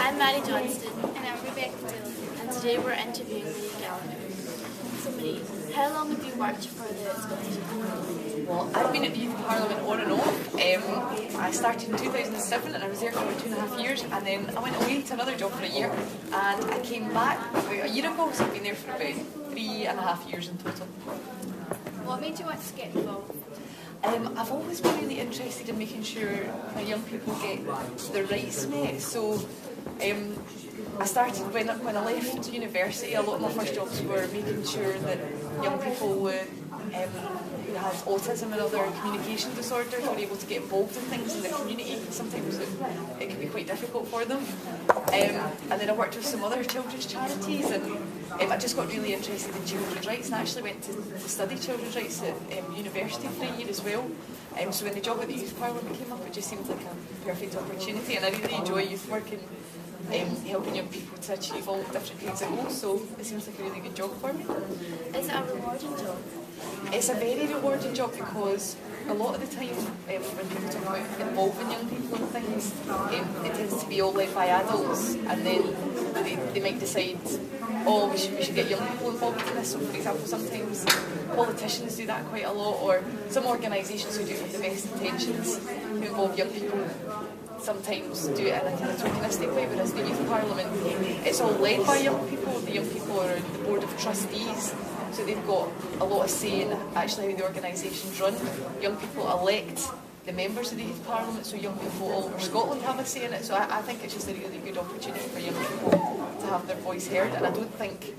I'm Maddie Johnston. And I'm Rebecca Taylor. And today we're interviewing Marie Gallagher. So Marie, how long have you worked for the Scottish Parliament? Well, I've been at the Youth Parliament on and off. I started in 2007 and I was there for about 2.5 years, and then I went away to another job for a year and I came back about a year ago, so I've been there for about 3.5 years in total. What made you want to get involved? I've always been really interested in making sure my young people get their rights met. So I started when I left university. A lot of my first jobs were making sure that young people who had autism and other communication disorders were able to get involved in things in the community. Sometimes it can be quite difficult for them. And then I worked with some other children's charities, and I just got really interested in children's rights, and I actually went to study children's rights at university for a year as well. So when the job at the Youth Parliament came up, it just seemed like a perfect opportunity, and I really enjoy youth work and helping young people to achieve all different kinds of goals, so it seems like a really good job for me. Is it a rewarding job? It's a very rewarding job because a lot of the time when people talk about involving young people in things, it tends to be all led by adults, and then they might decide, oh, we should get young people involved in this. So for example, sometimes politicians do that quite a lot, or some organisations who do it with the best intentions, who involve young people, sometimes do it in a kind of tokenistic way, whereas the Youth Parliament, it's all led by young people. The young people are the board of trustees, so they've got a lot of say in actually how the organisations run. Young people elect the members of the Youth Parliament, so young people all over Scotland have a say in it. So I think it's just a really good opportunity for young people to have their voice heard, and I don't think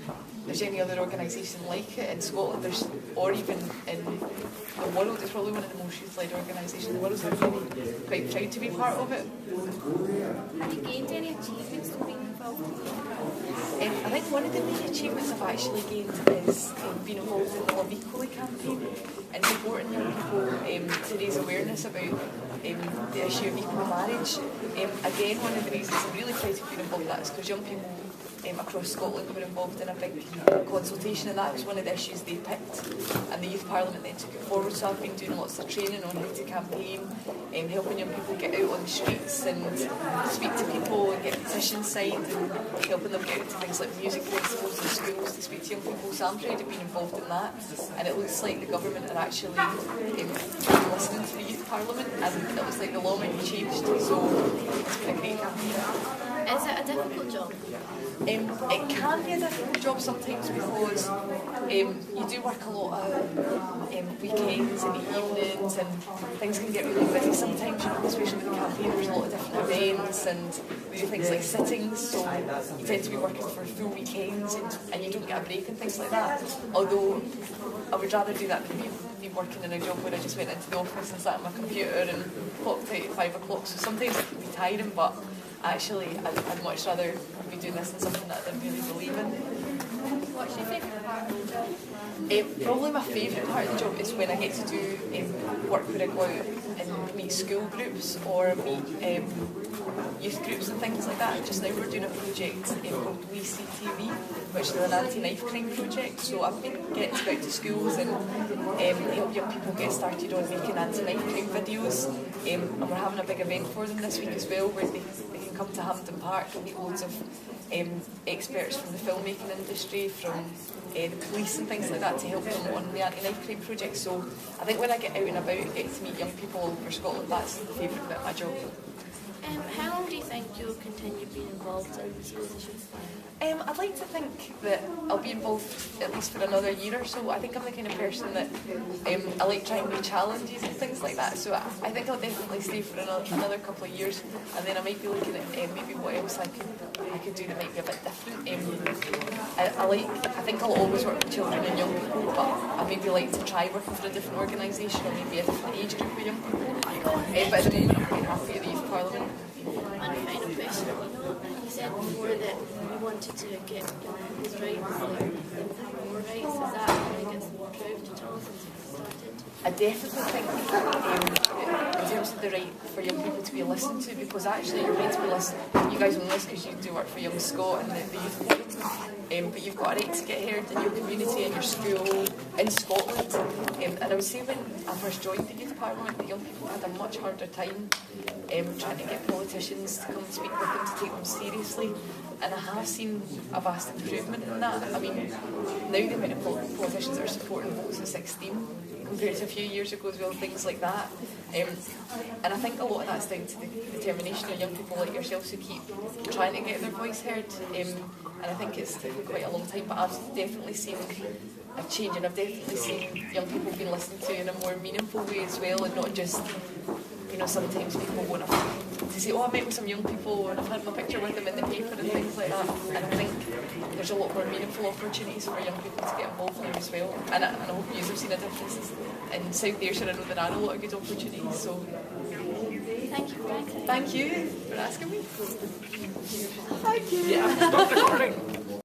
there's any other organisation like it in Scotland, or even in the world. It's probably one of the most youth-led organisations in the world, so I'm really quite proud to be part of it. Have you gained any achievements from being involved in the Youth Parliament? I think one of the main achievements I've actually gained is being involved in the Love Equally campaign and supporting young people to raise awareness about the issue of equal marriage. Again, one of the reasons I'm really proud to be involved in that is because young people across Scotland were involved in a big consultation, and that was one of the issues they picked, and the Youth Parliament then took it forward. So I've been doing lots of training on how to campaign, helping young people get out on the streets and speak to people and get petitions signed, and helping them get out to things like music festivals and schools to speak to young people. So I'm proud of being involved in that, and it looks like the government are actually listening to the Youth Parliament, and it looks like the law might be changed, so it's been a great campaign. Is it a difficult job? It can be a difficult job sometimes because you do work a lot of weekends and evenings, and things can get really busy sometimes, especially with the campaign. There's a lot of different events, and we do things like sittings, so you tend to be working for full weekends, and you don't get a break and things like that. Although I would rather do that than be working in a job where I just went into the office and sat at my computer and clocked out at 5 o'clock. So sometimes it can be tiring, but actually I'd much rather be doing this than something that I didn't really believe in. What's your favourite part of the job? Probably my favourite part of the job is when I get to do work where I go out and meet school groups or meet youth groups and things like that. Just now we're doing a project called We CTV, which is an anti-knife crime project. So I've been getting to go out to schools and help young people get started on making anti-knife crime videos. And we're having a big event for them this week as well, where they can come to Hampden Park and meet loads of experts from the filmmaking industry, from the police and things like that, to help them on the anti-knife crime project. So I think when I get out and about and get to meet young people all over Scotland, that's the favourite bit of my job. How long do you think you'll continue being involved in this position? I'd like to think that I'll be involved at least for another year or so. I think I'm the kind of person that I like trying new challenges and things like that, so I think I'll definitely stay for another couple of years, and then I might be looking at maybe what else I could do that might be a bit different. I think I'll always work with children and young people, but I maybe like to try working for a different organisation or maybe a different age group of young people. But at the moment I'm quite happy at the Youth Parliament. And a final question, you said before that you wanted to get women's rights, more rights. Is that something that's improved at all since you started? I definitely think in also the right for young people to be listened to, because actually you're meant to be listened. You guys know this because you do work for Young Scot and the youth forum, but you've got a right to get heard in your community, in your school, in Scotland. And I would say when I first joined the youth parliament, the young people had a much harder time trying to get politicians to come and speak with them, to take them seriously. And I have seen a vast improvement in that. I mean, now the amount of politicians that are supporting votes at 16 compared to a few years ago as well, things like that. And I think a lot of that's down to the determination of young people like yourselves who keep trying to get their voice heard. And I think it's taken quite a long time, but I've definitely seen a change, and I've definitely seen young people being listened to in a more meaningful way as well, and not just, you know, sometimes people want to say, oh, I met with some young people and I've had my picture with them in the paper and things like that. And I think there's a lot more meaningful opportunities for young people to get involved there as well. And I hope you have seen a difference in South Ayrshire. I know there are a lot of good opportunities. So Thank you for asking. Thank you for asking me. Thank you. Yeah, stop recording.